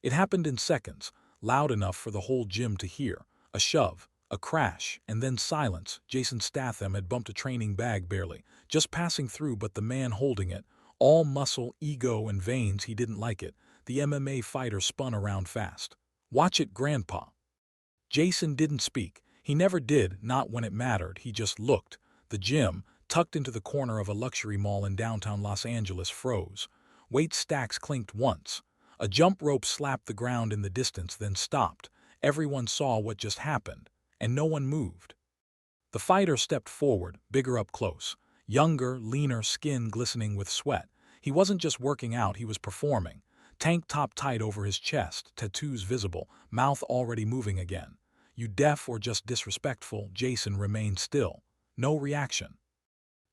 It happened in seconds, loud enough for the whole gym to hear. A shove, a crash, and then silence. Jason Statham had bumped a training bag barely, just passing through, but the man holding it, all muscle, ego, and veins, he didn't like it. The MMA fighter spun around fast. "Watch it, Grandpa." Jason didn't speak. He never did, not when it mattered. He just looked. The gym, tucked into the corner of a luxury mall in downtown Los Angeles, froze. Weight stacks clinked once. A jump rope slapped the ground in the distance, then stopped. Everyone saw what just happened, and no one moved. The fighter stepped forward, bigger up close. Younger, leaner, skin glistening with sweat. He wasn't just working out, he was performing. Tank top tight over his chest, tattoos visible, mouth already moving again. "You deaf or just disrespectful?" Jason remained still. No reaction.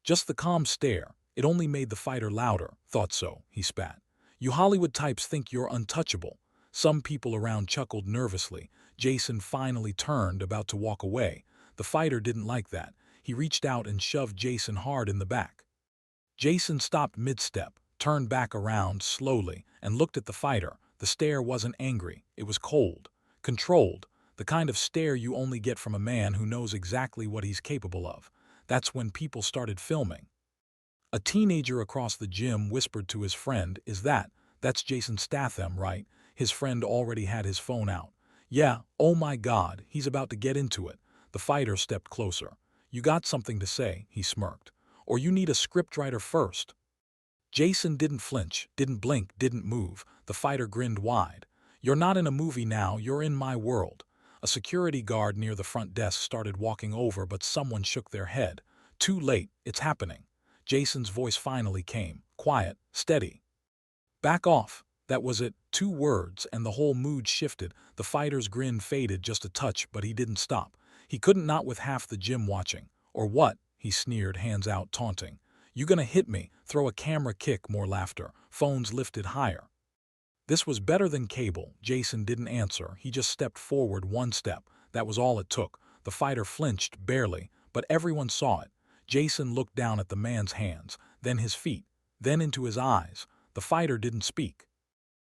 Just the calm stare. It only made the fighter louder. "Thought so," he spat. "You Hollywood types think you're untouchable." Some people around chuckled nervously. Jason finally turned, about to walk away. The fighter didn't like that. He reached out and shoved Jason hard in the back. Jason stopped mid-step, turned back around slowly, and looked at the fighter. The stare wasn't angry. It was cold, controlled, the kind of stare you only get from a man who knows exactly what he's capable of. That's when people started filming. A teenager across the gym whispered to his friend, "That's Jason Statham, right?" His friend already had his phone out. "Yeah, oh my God, he's about to get into it." The fighter stepped closer. "You got something to say," he smirked. "Or you need a scriptwriter first." Jason didn't flinch, didn't blink, didn't move. The fighter grinned wide. "You're not in a movie now, you're in my world." A security guard near the front desk started walking over, but someone shook their head. "Too late, it's happening." Jason's voice finally came, quiet, steady. "Back off." That was it, 2 words, and the whole mood shifted. The fighter's grin faded just a touch, but he didn't stop. He couldn't, not with half the gym watching. "Or what?" he sneered, hands out, taunting. "You gonna hit me?" Throw a camera kick, more laughter. Phones lifted higher. This was better than cable. Jason didn't answer. He just stepped forward 1 step. That was all it took. The fighter flinched, barely, but everyone saw it. Jason looked down at the man's hands, then his feet, then into his eyes. The fighter didn't speak.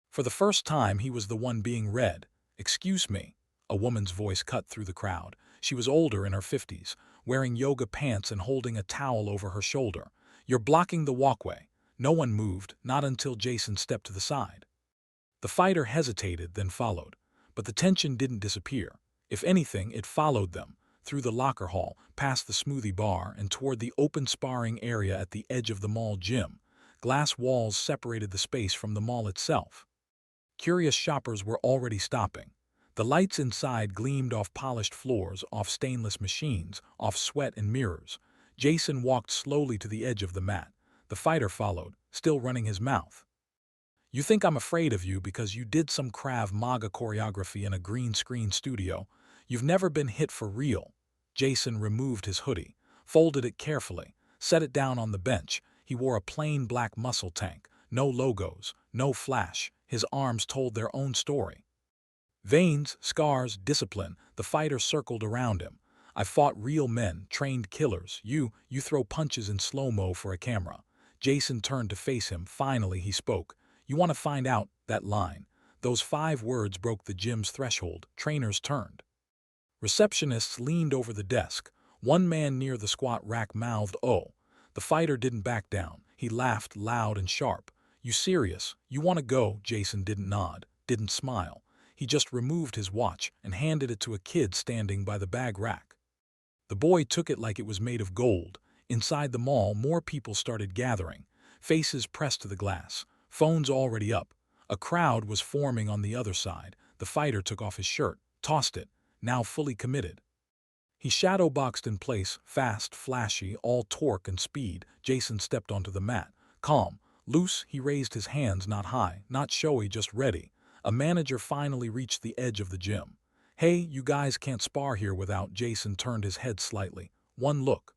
For the first time, he was the one being read. "Excuse me." A woman's voice cut through the crowd. She was older, in her 50s, wearing yoga pants and holding a towel over her shoulder. "You're blocking the walkway." No one moved, not until Jason stepped to the side. The fighter hesitated, then followed. But the tension didn't disappear. If anything, it followed them, through the locker hall, past the smoothie bar, and toward the open sparring area at the edge of the mall gym. Glass walls separated the space from the mall itself. Curious shoppers were already stopping. The lights inside gleamed off polished floors, off stainless machines, off sweat and mirrors. Jason walked slowly to the edge of the mat. The fighter followed, still running his mouth. "You think I'm afraid of you because you did some Krav Maga choreography in a green screen studio? You've never been hit for real." Jason removed his hoodie, folded it carefully, set it down on the bench. He wore a plain black muscle tank, no logos, no flash. His arms told their own story. Veins, scars, discipline. The fighter circled around him. "I've fought real men, trained killers. You throw punches in slow-mo for a camera." Jason turned to face him. Finally, he spoke. "You want to find out?" That line, those 5 words broke the gym's threshold. Trainers turned. Receptionists leaned over the desk. One man near the squat rack mouthed, "Oh." The fighter didn't back down. He laughed loud and sharp. "You serious? You want to go?" Jason didn't nod, didn't smile. He just removed his watch and handed it to a kid standing by the bag rack. The boy took it like it was made of gold. Inside the mall, more people started gathering, faces pressed to the glass, phones already up. A crowd was forming on the other side. The fighter took off his shirt, tossed it, now fully committed. He shadowboxed in place, fast, flashy, all torque and speed. Jason stepped onto the mat. Calm, loose, he raised his hands, not high, not showy, just ready. A manager finally reached the edge of the gym. "Hey, you guys can't spar here without." Jason turned his head slightly. One look.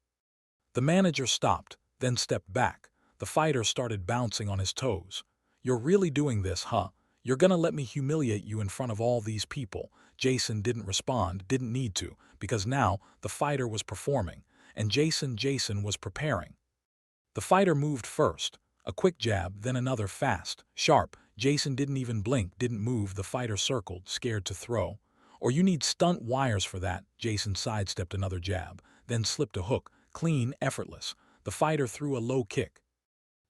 The manager stopped, then stepped back. The fighter started bouncing on his toes. "You're really doing this, huh? You're gonna let me humiliate you in front of all these people?" Jason didn't respond, didn't need to, because now the fighter was performing, and Jason was preparing. The fighter moved first. A quick jab, then another, fast, sharp. Jason didn't even blink, didn't move. The fighter circled, scared to throw. Or you need stunt wires for that. Jason sidestepped another jab, then slipped a hook, clean, effortless. The fighter threw a low kick.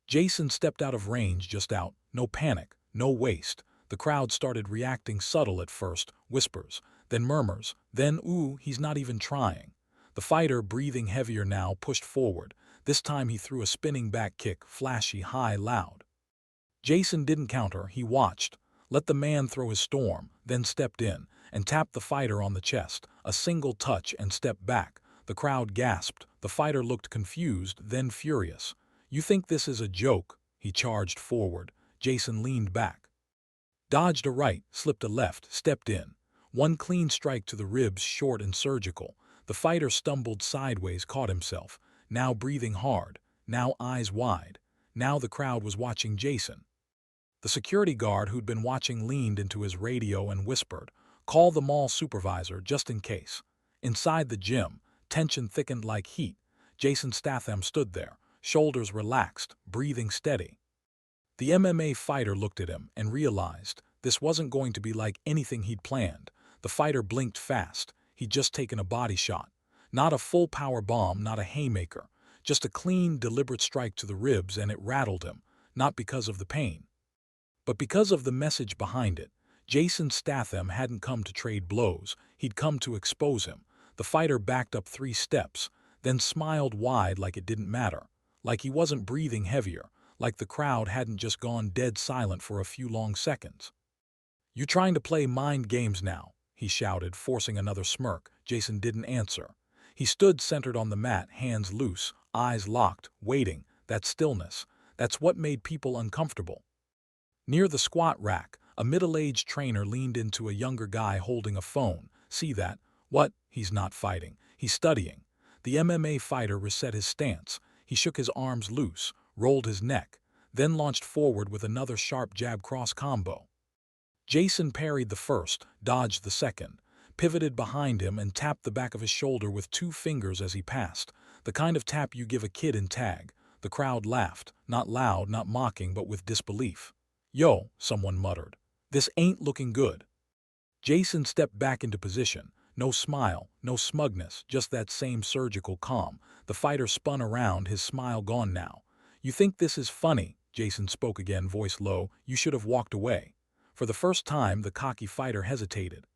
Jason stepped out of range, just out. No panic, no waste. The crowd started reacting, subtle at first, whispers, then murmurs, then ooh, he's not even trying. The fighter, breathing heavier now, pushed forward. This time he threw a spinning back kick, flashy, high, loud. Jason didn't counter, he watched. Let the man throw his storm, then stepped in and tapped the fighter on the chest. A single touch and stepped back. The crowd gasped. The fighter looked confused, then furious. You think this is a joke? He charged forward. Jason leaned back. Dodged a right, slipped a left, stepped in. One clean strike to the ribs, short and surgical. The fighter stumbled sideways, caught himself. Now breathing hard. Now eyes wide. Now the crowd was watching Jason. The security guard who'd been watching leaned into his radio and whispered, "Call the mall supervisor, just in case." Inside the gym, tension thickened like heat. Jason Statham stood there, shoulders relaxed, breathing steady. The MMA fighter looked at him and realized this wasn't going to be like anything he'd planned. The fighter blinked fast. He'd just taken a body shot. Not a full power bomb, not a haymaker. Just a clean, deliberate strike to the ribs, and it rattled him, not because of the pain, but because of the message behind it. Jason Statham hadn't come to trade blows. He'd come to expose him. The fighter backed up 3 steps, then smiled wide like it didn't matter, like he wasn't breathing heavier, like the crowd hadn't just gone dead silent for a few long seconds. "You trying to play mind games now?" he shouted, forcing another smirk. Jason didn't answer. He stood centered on the mat, hands loose, eyes locked, waiting. That stillness, that's what made people uncomfortable. Near the squat rack, a middle-aged trainer leaned into a younger guy holding a phone. "See that?" "What?" "He's not fighting. He's studying." The MMA fighter reset his stance. He shook his arms loose, rolled his neck, then launched forward with another sharp jab cross combo. Jason parried the first, dodged the second, pivoted behind him and tapped the back of his shoulder with 2 fingers as he passed. The kind of tap you give a kid in tag. The crowd laughed, not loud, not mocking, but with disbelief. "Yo," someone muttered. "This ain't looking good." Jason stepped back into position. No smile, no smugness, just that same surgical calm. The fighter spun around, his smile gone now. "You think this is funny?" Jason spoke again, voice low. "You should have walked away." For the first time, the cocky fighter hesitated.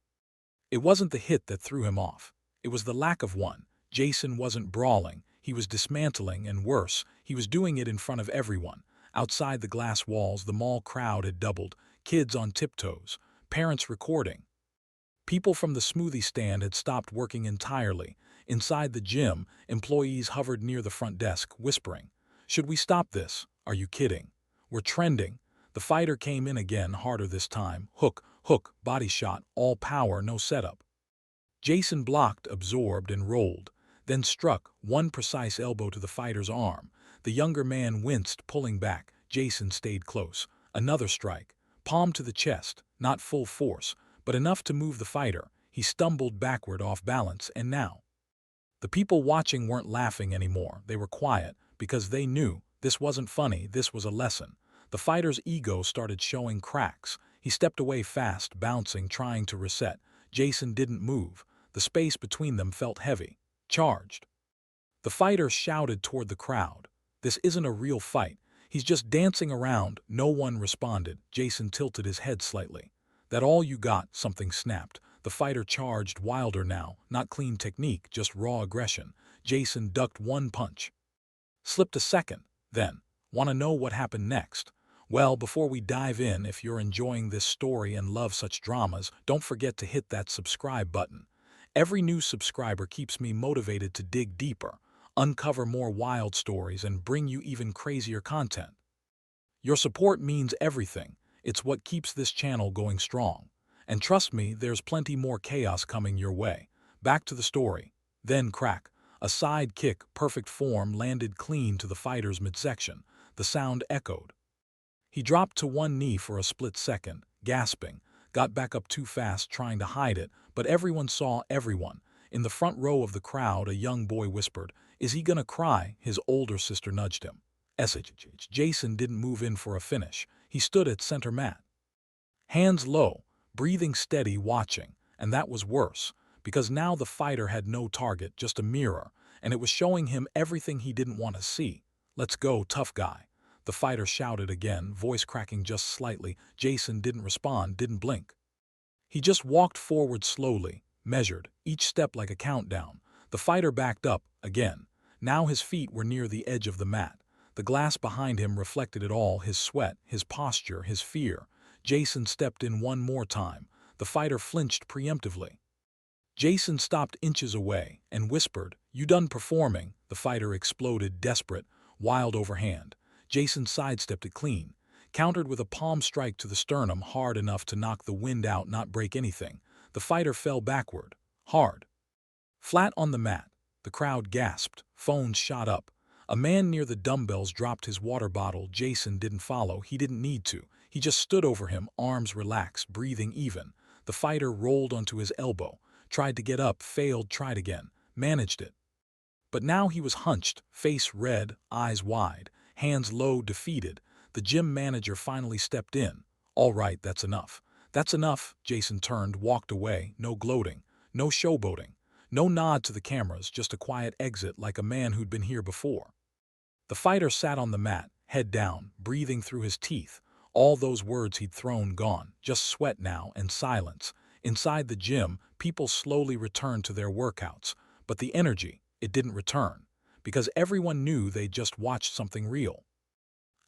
It wasn't the hit that threw him off. It was the lack of one. Jason wasn't brawling. He was dismantling, and worse, he was doing it in front of everyone. Outside the glass walls, the mall crowd had doubled. Kids on tiptoes, parents recording. People from the smoothie stand had stopped working entirely. Inside the gym, employees hovered near the front desk, whispering, "Should we stop this? Are you kidding? We're trending." The fighter came in again, harder this time. Hook, hook, body shot, all power, no setup. Jason blocked, absorbed, and rolled, then struck, one precise elbow to the fighter's arm. The younger man winced, pulling back. Jason stayed close. Another strike, palm to the chest, not full force, but enough to move the fighter. He stumbled backward, off balance, and now the people watching weren't laughing anymore. They were quiet, because they knew this wasn't funny, this was a lesson. The fighter's ego started showing cracks. He stepped away fast, bouncing, trying to reset. Jason didn't move. The space between them felt heavy. Charged. The fighter shouted toward the crowd, "This isn't a real fight. He's just dancing around." No one responded. Jason tilted his head slightly. "That all you got?" Something snapped. The fighter charged, wilder now, not clean technique, just raw aggression. Jason ducked one punch. Slipped a second, then. Want to know what happened next? Well, before we dive in, if you're enjoying this story and love such dramas, don't forget to hit that subscribe button. Every new subscriber keeps me motivated to dig deeper, uncover more wild stories, and bring you even crazier content. Your support means everything. It's what keeps this channel going strong. And trust me, there's plenty more chaos coming your way. Back to the story. Then crack. A side kick, perfect form, landed clean to the fighter's midsection. The sound echoed. He dropped to one knee for a split second, gasping, got back up too fast, trying to hide it, but everyone saw everyone. In the front row of the crowd, a young boy whispered, "Is he gonna cry?" His older sister nudged him. Jason didn't move in for a finish. He stood at center mat. Hands low, breathing steady, watching, and that was worse, because now the fighter had no target, just a mirror, and it was showing him everything he didn't want to see. "Let's go, tough guy," the fighter shouted again, voice cracking just slightly. Jason didn't respond, didn't blink. He just walked forward slowly, measured, each step like a countdown. The fighter backed up, again. Now his feet were near the edge of the mat. The glass behind him reflected it all, his sweat, his posture, his fear. Jason stepped in one more time. The fighter flinched preemptively. Jason stopped inches away and whispered, "You done performing?" The fighter exploded, desperate, wild overhand. Jason sidestepped it clean, countered with a palm strike to the sternum, hard enough to knock the wind out, not break anything. The fighter fell backward, hard, flat on the mat. The crowd gasped, phones shot up. A man near the dumbbells dropped his water bottle. Jason didn't follow, he didn't need to. He just stood over him, arms relaxed, breathing even. The fighter rolled onto his elbow, tried to get up, failed, tried again, managed it. But now he was hunched, face red, eyes wide, hands low, defeated. The gym manager finally stepped in. "All right, that's enough. That's enough." Jason turned, walked away, no gloating, no showboating, no nod to the cameras, just a quiet exit like a man who'd been here before. The fighter sat on the mat, head down, breathing through his teeth. All those words he'd thrown gone, just sweat now and silence. Inside the gym, people slowly returned to their workouts, but the energy, it didn't return, because everyone knew they'd just watched something real.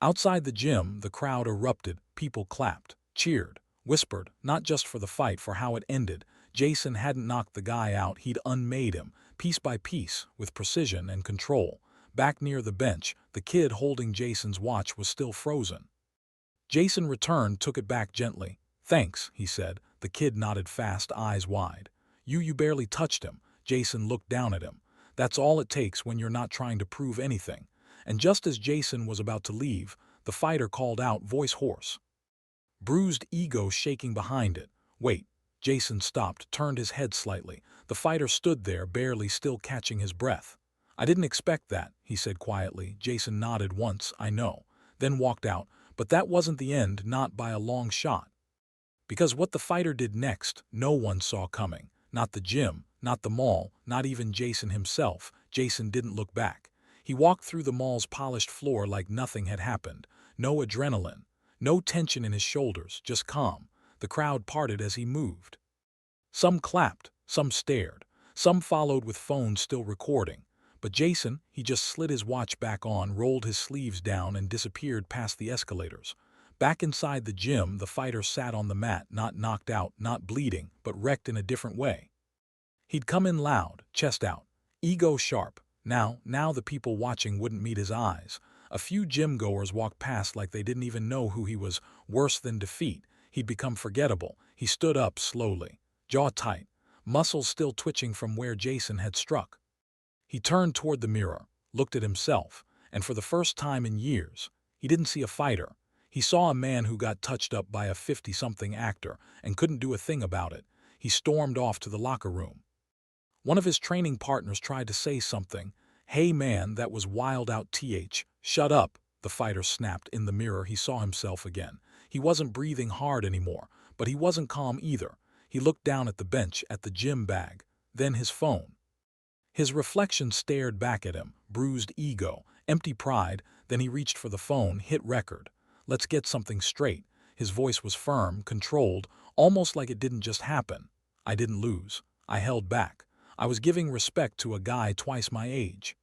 Outside the gym, the crowd erupted, people clapped, cheered, whispered, not just for the fight, for how it ended. Jason hadn't knocked the guy out, he'd unmade him, piece by piece, with precision and control. Back near the bench, the kid holding Jason's watch was still frozen. Jason returned, took it back gently. "Thanks," he said. The kid nodded fast, eyes wide. You barely touched him." Jason looked down at him. "That's all it takes when you're not trying to prove anything." And just as Jason was about to leave, the fighter called out, voice hoarse, bruised, ego shaking behind it. "Wait." Jason stopped, turned his head slightly. The fighter stood there, barely, still catching his breath. "I didn't expect that," he said quietly. Jason nodded once, "I know," then walked out. But that wasn't the end, not by a long shot. Because what the fighter did next, no one saw coming. Not the gym, not the mall, not even Jason himself. Jason didn't look back. He walked through the mall's polished floor like nothing had happened. No adrenaline, no tension in his shoulders, just calm. The crowd parted as he moved. Some clapped, some stared, some followed with phones still recording. But Jason, he just slid his watch back on, rolled his sleeves down, and disappeared past the escalators. Back inside the gym, the fighter sat on the mat, not knocked out, not bleeding, but wrecked in a different way. He'd come in loud, chest out, ego sharp. Now the people watching wouldn't meet his eyes. A few gym-goers walked past like they didn't even know who he was. Worse than defeat, he'd become forgettable. He stood up slowly, jaw tight, muscles still twitching from where Jason had struck. He turned toward the mirror, looked at himself, and for the first time in years, he didn't see a fighter. He saw a man who got touched up by a 50-something actor and couldn't do a thing about it. He stormed off to the locker room. One of his training partners tried to say something. "Hey man, that was wild out, Shut up," the fighter snapped. In the mirror, he saw himself again. He wasn't breathing hard anymore, but he wasn't calm either. He looked down at the bench, at the gym bag, then his phone. His reflection stared back at him, bruised ego, empty pride. Then he reached for the phone, hit record. "Let's get something straight." His voice was firm, controlled, almost like it didn't just happen. "I didn't lose. I held back. I was giving respect to a guy twice my age.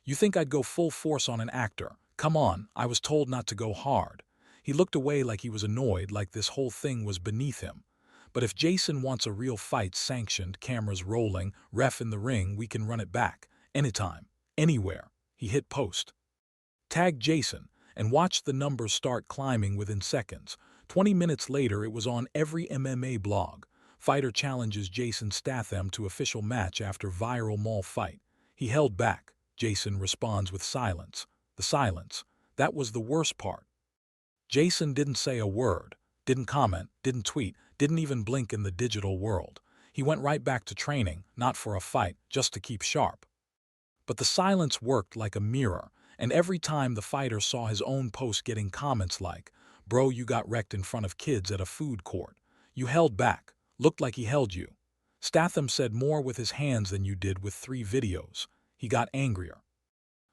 You think I'd go full force on an actor? Come on, I was told not to go hard." He looked away like he was annoyed, like this whole thing was beneath him. "But if Jason wants a real fight, sanctioned, cameras rolling, ref in the ring, we can run it back. Anytime. Anywhere." He hit post. Tagged Jason, and watched the numbers start climbing within seconds. 20 minutes later, it was on every MMA blog. Fighter challenges Jason Statham to official match after viral mall fight. He held back. Jason responds with silence. The silence. That was the worst part. Jason didn't say a word, didn't comment, didn't tweet, didn't even blink in the digital world. He went right back to training, not for a fight, just to keep sharp. But the silence worked like a mirror, and every time the fighter saw his own post getting comments like, Bro, you got wrecked in front of kids at a food court. You held back. Looked like he held you. Statham said more with his hands than you did with 3 videos. He got angrier.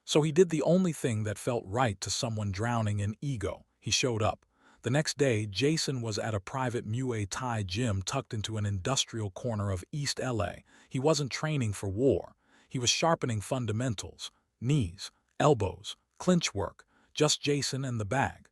So he did the only thing that felt right to someone drowning in ego. He showed up. The next day, Jason was at a private Muay Thai gym tucked into an industrial corner of East LA. He wasn't training for war. He was sharpening fundamentals, knees, elbows, clinch work, just Jason and the bag.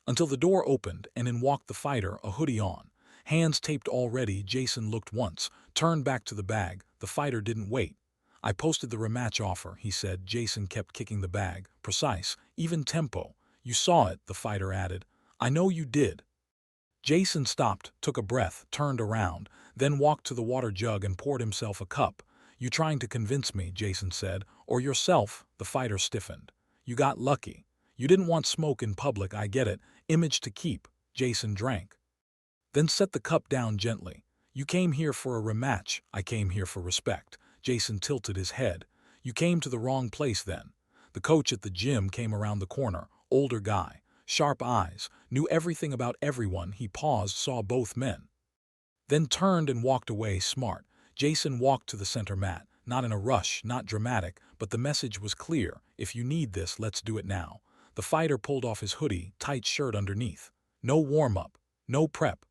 Until the door opened and in walked the fighter, a hoodie on. Hands taped already, Jason looked once, turned back to the bag. The fighter didn't wait. I posted the rematch offer, he said. Jason kept kicking the bag. Precise, even tempo. You saw it, the fighter added. I know you did. Jason stopped, took a breath, turned around, then walked to the water jug and poured himself a cup. You trying to convince me, Jason said, or yourself? The fighter stiffened. You got lucky. You didn't want smoke in public, I get it. Image to keep. Jason drank. Then set the cup down gently. You came here for a rematch. I came here for respect. Jason tilted his head. You came to the wrong place then. The coach at the gym came around the corner. Older guy. Sharp eyes. Knew everything about everyone. He paused, saw both men. Then turned and walked away, smart. Jason walked to the center mat. Not in a rush, not dramatic, but the message was clear. If you need this, let's do it now. The fighter pulled off his hoodie, tight shirt underneath. No warm-up. No prep.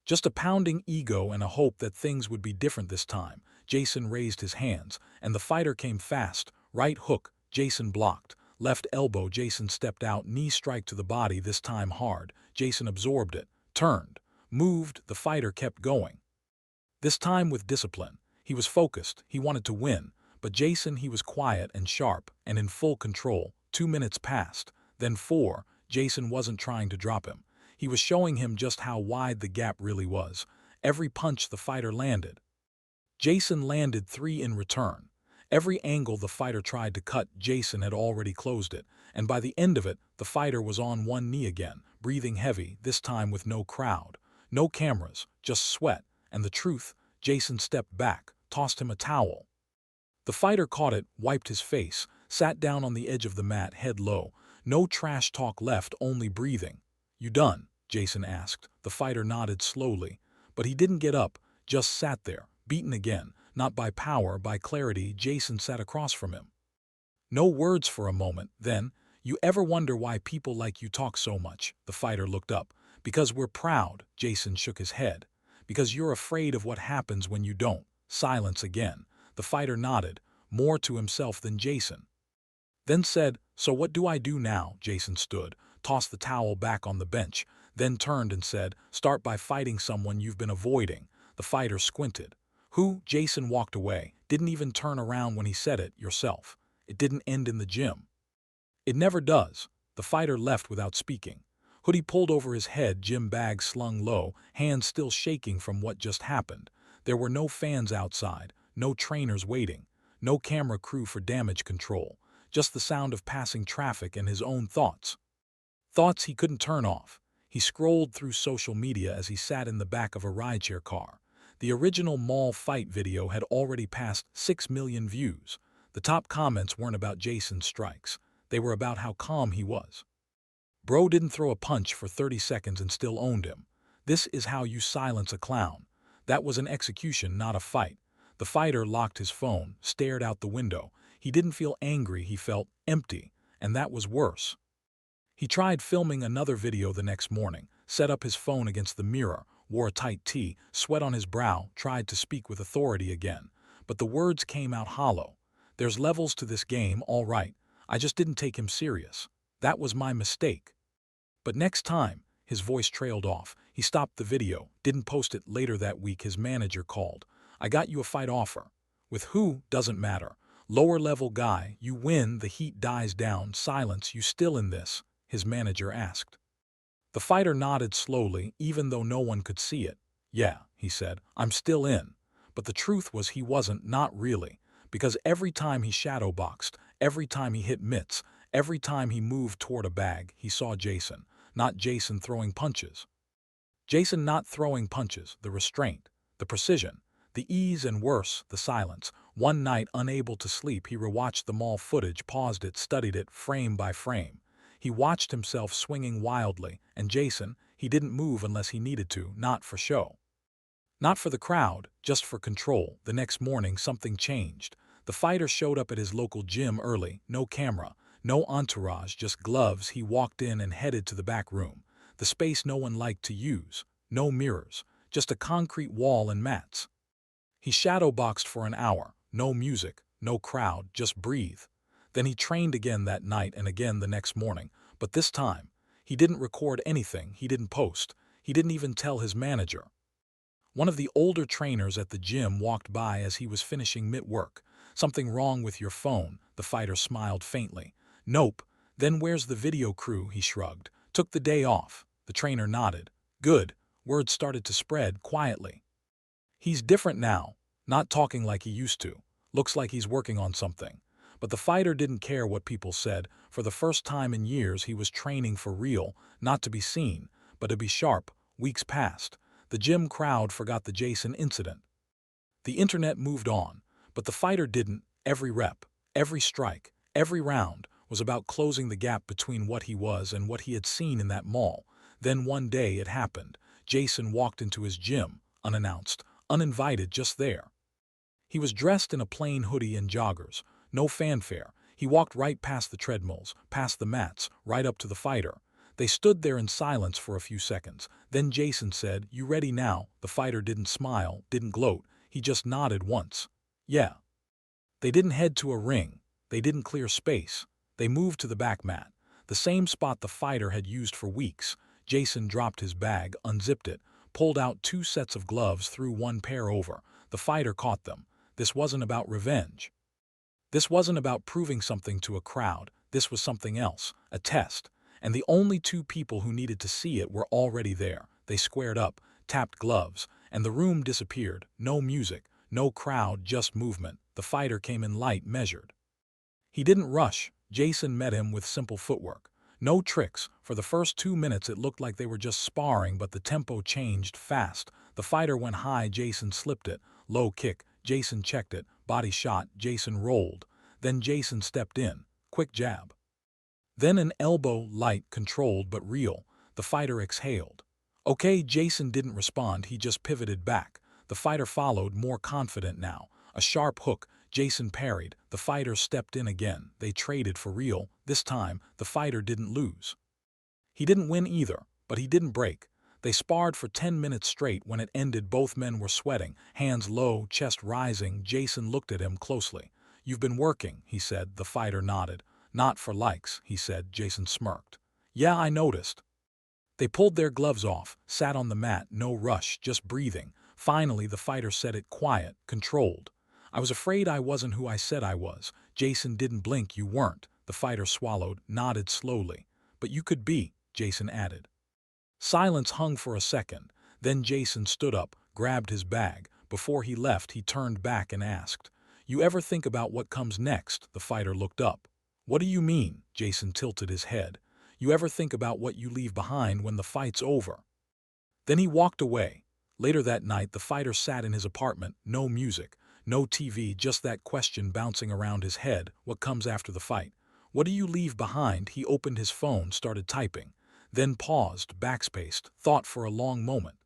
Just a pounding ego and a hope that things would be different this time. Jason raised his hands, and the fighter came fast. Right hook, Jason blocked. Left elbow, Jason stepped out, knee strike to the body, this time hard. Jason absorbed it, turned, moved, the fighter kept going. This time with discipline. He was focused, he wanted to win. But Jason, he was quiet and sharp, and in full control. 2 minutes passed, then 4. Jason wasn't trying to drop him. He was showing him just how wide the gap really was. Every punch the fighter landed. Jason landed 3 in return. Every angle the fighter tried to cut, Jason had already closed it, and by the end of it, the fighter was on one knee again, breathing heavy, this time with no crowd, no cameras, just sweat, and the truth. Jason stepped back, tossed him a towel. The fighter caught it, wiped his face, sat down on the edge of the mat, head low. No trash talk left, only breathing. You done? Jason asked. The fighter nodded slowly, but he didn't get up, just sat there, beaten again, not by power, by clarity. Jason sat across from him. No words for a moment, then, you ever wonder why people like you talk so much? The fighter looked up. Because we're proud, Jason shook his head. Because you're afraid of what happens when you don't. Silence again. The fighter nodded, more to himself than Jason. Then said, so what do I do now? Jason stood, tossed the towel back on the bench, then turned and said, start by fighting someone you've been avoiding. The fighter squinted. Who? Jason walked away, didn't even turn around when he said it. Yourself. It didn't end in the gym. It never does. The fighter left without speaking. Hoodie pulled over his head, gym bag slung low, hands still shaking from what just happened. There were no fans outside, no trainers waiting, no camera crew for damage control, just the sound of passing traffic and his own thoughts. Thoughts he couldn't turn off. He scrolled through social media as he sat in the back of a rideshare car. The original mall fight video had already passed 6 million views. The top comments weren't about Jason's strikes. They were about how calm he was. Bro didn't throw a punch for 30 seconds and still owned him. This is how you silence a clown. That was an execution, not a fight. The fighter locked his phone, stared out the window. He didn't feel angry, he felt empty, and that was worse. He tried filming another video the next morning, set up his phone against the mirror, wore a tight tee, sweat on his brow, tried to speak with authority again. But the words came out hollow. There's levels to this game, all right. I just didn't take him serious. That was my mistake. But next time, his voice trailed off. He stopped the video, didn't post it. Later that week, his manager called. I got you a fight offer. With who? Doesn't matter. Lower level guy, you win, the heat dies down. Silence, you still in this? His manager asked. The fighter nodded slowly, even though no one could see it. Yeah, he said, I'm still in. But the truth was he wasn't, not really. Because every time he shadowboxed, every time he hit mitts, every time he moved toward a bag, he saw Jason. Not Jason throwing punches. Jason not throwing punches, the restraint, the precision, the ease, and worse, the silence. One night, unable to sleep, he rewatched the mall footage, paused it, studied it, frame by frame. He watched himself swinging wildly, and Jason, he didn't move unless he needed to, not for show. Not for the crowd, just for control. The next morning, something changed. The fighter showed up at his local gym early, no camera, no entourage, just gloves. He walked in and headed to the back room, the space no one liked to use. No mirrors, just a concrete wall and mats. He shadowboxed for an hour, no music, no crowd, just breathe. Then he trained again that night and again the next morning, but this time, he didn't record anything, he didn't post, he didn't even tell his manager. One of the older trainers at the gym walked by as he was finishing mid-work. "Something wrong with your phone?" The fighter smiled faintly. "Nope." "Then where's the video crew?" He shrugged. "Took the day off." The trainer nodded. "Good." Word started to spread quietly. "He's different now, not talking like he used to. Looks like he's working on something." But the fighter didn't care what people said. For the first time in years, he was training for real, not to be seen, but to be sharp. Weeks passed. The gym crowd forgot the Jason incident. The internet moved on, but the fighter didn't. Every rep, every strike, every round was about closing the gap between what he was and what he had seen in that mall. Then one day it happened. Jason walked into his gym, unannounced, uninvited, just there. He was dressed in a plain hoodie and joggers. No fanfare. He walked right past the treadmills, past the mats, right up to the fighter. They stood there in silence for a few seconds. Then Jason said, "You ready now?" The fighter didn't smile, didn't gloat. He just nodded once. "Yeah." They didn't head to a ring. They didn't clear space. They moved to the back mat, the same spot the fighter had used for weeks. Jason dropped his bag, unzipped it, pulled out 2 sets of gloves, threw one pair over. The fighter caught them. This wasn't about revenge. This wasn't about proving something to a crowd. This was something else, a test. And the only 2 people who needed to see it were already there. They squared up, tapped gloves, and the room disappeared. No music, no crowd, just movement. The fighter came in light, measured. He didn't rush. Jason met him with simple footwork. No tricks. For the first 2 minutes it looked like they were just sparring, but the tempo changed fast. The fighter went high, Jason slipped it. Low kick, Jason checked it. Body shot, Jason rolled. Then Jason stepped in. Quick jab. Then an elbow, light, controlled but real. The fighter exhaled. "Okay." Jason didn't respond, he just pivoted back. The fighter followed, more confident now. A sharp hook. Jason parried. The fighter stepped in again. They traded for real. This time, the fighter didn't lose. He didn't win either, but he didn't break. They sparred for 10 minutes straight. When it ended, both men were sweating, hands low, chest rising. Jason looked at him closely. "You've been working," he said. The fighter nodded. "Not for likes," he said. Jason smirked. "Yeah, I noticed." They pulled their gloves off, sat on the mat, no rush, just breathing. Finally, the fighter said it quiet, controlled. "I was afraid I wasn't who I said I was." Jason didn't blink. "You weren't." The fighter swallowed, nodded slowly. "But you could be," Jason added. Silence hung for a second. Then Jason stood up, grabbed his bag. Before he left, he turned back and asked, "You ever think about what comes next?" The fighter looked up. "What do you mean?" Jason tilted his head. "You ever think about what you leave behind when the fight's over?" Then he walked away. Later that night, the fighter sat in his apartment, no music, no TV, just that question bouncing around his head. What comes after the fight? What do you leave behind? He opened his phone, started typing, then paused, backspaced, thought for a long moment,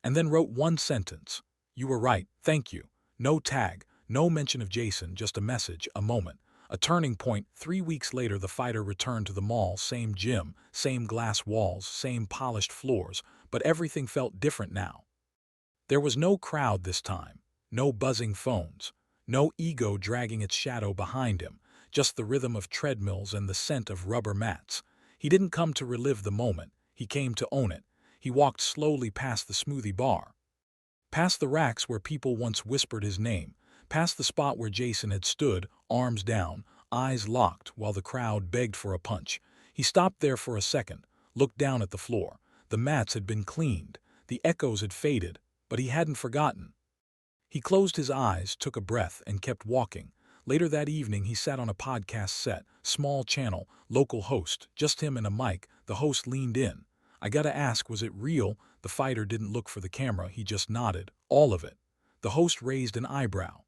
and then wrote one sentence. "You were right, thank you." No tag, no mention of Jason, just a message, a moment. A turning point. 3 weeks later, the fighter returned to the mall, same gym, same glass walls, same polished floors, but everything felt different now. There was no crowd this time, no buzzing phones, no ego dragging its shadow behind him, just the rhythm of treadmills and the scent of rubber mats. He didn't come to relive the moment, he came to own it. He walked slowly past the smoothie bar, past the racks where people once whispered his name, past the spot where Jason had stood, arms down, eyes locked, while the crowd begged for a punch. He stopped there for a second, looked down at the floor. The mats had been cleaned, the echoes had faded, but he hadn't forgotten. He closed his eyes, took a breath, and kept walking. Later that evening, he sat on a podcast set, small channel, local host, just him and a mic. The host leaned in. "I gotta ask, was it real?" The fighter didn't look for the camera, he just nodded. "All of it." The host raised an eyebrow.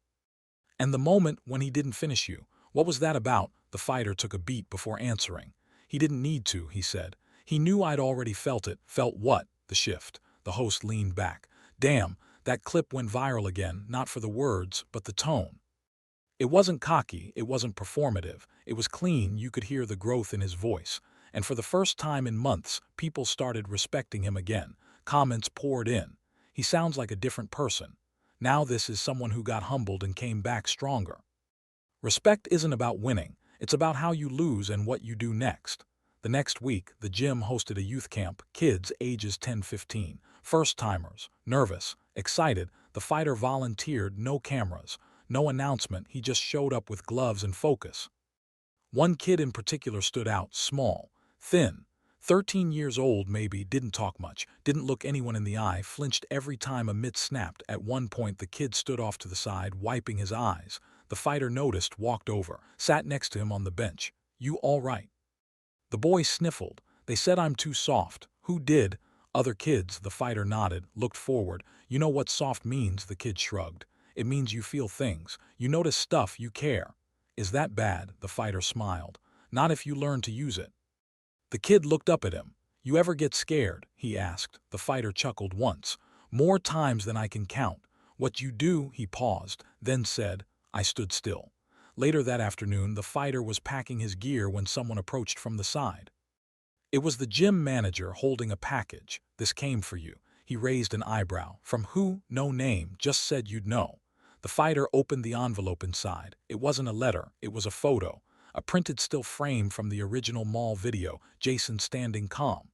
"And the moment when he didn't finish you, what was that about?" The fighter took a beat before answering. He didn't need to, he said. He knew I'd already felt it. Felt what? The shift. The host leaned back. Damn, that clip went viral again, not for the words, but the tone. It wasn't cocky, it wasn't performative, it was clean. You could hear the growth in his voice. And for the first time in months, people started respecting him again. Comments poured in. He sounds like a different person. Now this is someone who got humbled and came back stronger. Respect isn't about winning, it's about how you lose and what you do next. The next week, the gym hosted a youth camp, kids ages 10-15, first-timers, nervous, excited. The fighter volunteered, no cameras, no announcement, he just showed up with gloves and focus. One kid in particular stood out, small, thin, 13 years old maybe, didn't talk much, didn't look anyone in the eye, flinched every time a mitt snapped. At one point the kid stood off to the side, wiping his eyes. The fighter noticed, walked over, sat next to him on the bench. You all right? The boy sniffled. They said I'm too soft. Who did? Other kids. The fighter nodded, looked forward. You know what soft means? The kid shrugged. It means you feel things. You notice stuff, you care. Is that bad? The fighter smiled. Not if you learn to use it. The kid looked up at him. You ever get scared? He asked. The fighter chuckled once. More times than I can count. What you do? He paused, then said. I stood still. Later that afternoon, the fighter was packing his gear when someone approached from the side. It was the gym manager holding a package. This came for you. He raised an eyebrow. From who? No name, just said you'd know. The fighter opened the envelope inside. It wasn't a letter, it was a photo. A printed still frame from the original mall video, Jason standing calm.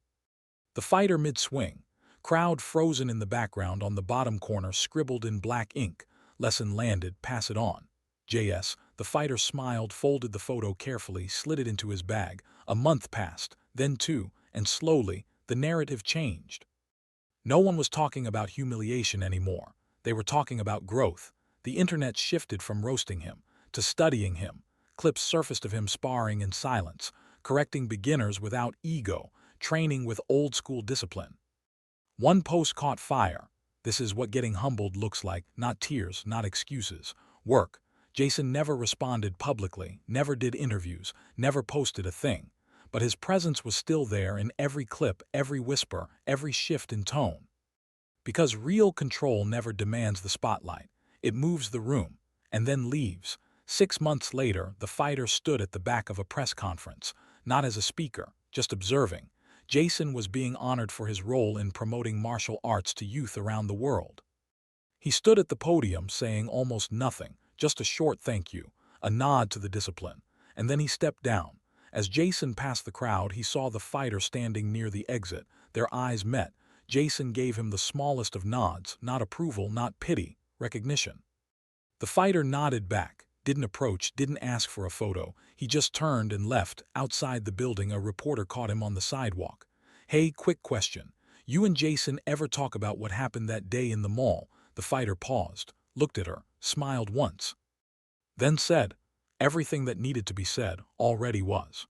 The fighter mid-swing. Crowd frozen in the background. On the bottom corner, scribbled in black ink. Lesson landed, pass it on. JS. The fighter smiled, folded the photo carefully, slid it into his bag. A month passed, then two, and slowly, the narrative changed. No one was talking about humiliation anymore. They were talking about growth. The internet shifted from roasting him to studying him. Clips surfaced of him sparring in silence, correcting beginners without ego, training with old-school discipline. One post caught fire. This is what getting humbled looks like, not tears, not excuses. Work. Jason never responded publicly, never did interviews, never posted a thing. But his presence was still there in every clip, every whisper, every shift in tone. Because real control never demands the spotlight. It moves the room, and then leaves. 6 months later, the fighter stood at the back of a press conference, not as a speaker, just observing. Jason was being honored for his role in promoting martial arts to youth around the world. He stood at the podium saying almost nothing, just a short thank you, a nod to the discipline, and then he stepped down. As Jason passed the crowd, he saw the fighter standing near the exit. Their eyes met. Jason gave him the smallest of nods, not approval, not pity, recognition. The fighter nodded back, didn't approach, didn't ask for a photo. He just turned and left. Outside the building, a reporter caught him on the sidewalk. Hey, quick question. You and Jason ever talk about what happened that day in the mall? The fighter paused, looked at her, smiled once. Then said, everything that needed to be said already was.